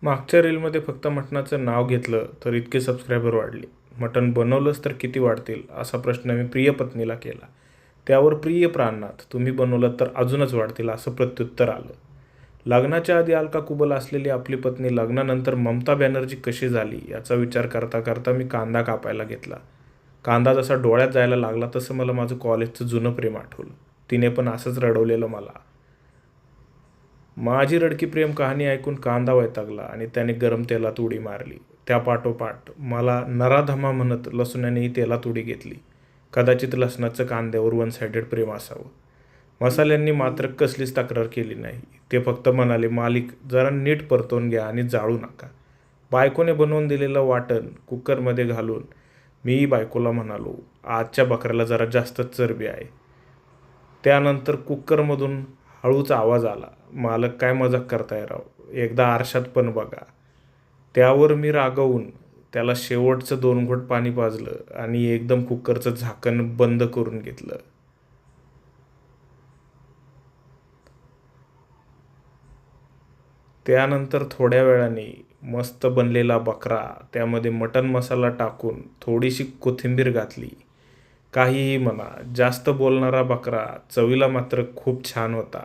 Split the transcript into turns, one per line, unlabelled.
मागच्या रीलमध्ये फक्त मटणाचं नाव घेतलं तर इतके सबस्क्रायबर वाढले. मटण बनवलंच तर किती वाढतील असा प्रश्न मी प्रिय पत्नीला केला. त्यावर प्रिय प्राणनाथ, तुम्ही बनवलं तर अजूनच वाढतील असं प्रत्युत्तर आलं. लग्नाच्या आधी अलका कुबल असलेली आपली पत्नी लग्नानंतर ममता बॅनर्जी कशी झाली याचा विचार करता करता मी कांदा कापायला घेतला. कांदा जसा डोळ्यात जायला लागला तसं मला माझं कॉलेजचं जुनं प्रेम आठवलं. तिने पण असंच रडवलेलं मला. माझी रडकी प्रेम कहाणी ऐकून कांदा वैतागला आणि त्याने गरम तेलात उडी मारली. त्या पाठोपाठ मला नराधमा म्हणत लसूण्यानेही तेलात उडी घेतली. कदाचित लसणाचं कांद्यावर वन सायडेड प्रेम असावं. मसाल्यांनी मात्र कसलीच तक्रार केली नाही. ते फक्त म्हणाले, मालिक जरा नीट परतवून घ्या आणि जाळू नका. बायकोने बनवून दिलेलं वाटण कुकरमध्ये घालून मी बायकोला म्हणालो, आजच्या बकऱ्याला जरा जास्तच चरबी आहे. त्यानंतर कुकरमधून हळूच आवाज आला, मालक काय मजाक करताय राव, एकदा आरशात पण बघा. त्यावर मी रागावून त्याला शेवटचं 2 घोट पाणी पाजलं आणि एकदम कुकरचं झाकण बंद करून घेतलं. त्यानंतर थोड्या वेळाने मस्त बनलेला बकरा, त्यामध्ये मटण मसाला टाकून थोडीशी कोथिंबीर घातली. काहीही म्हणा, जास्त बोलणारा बकरा चवीला मात्र खूप छान होता.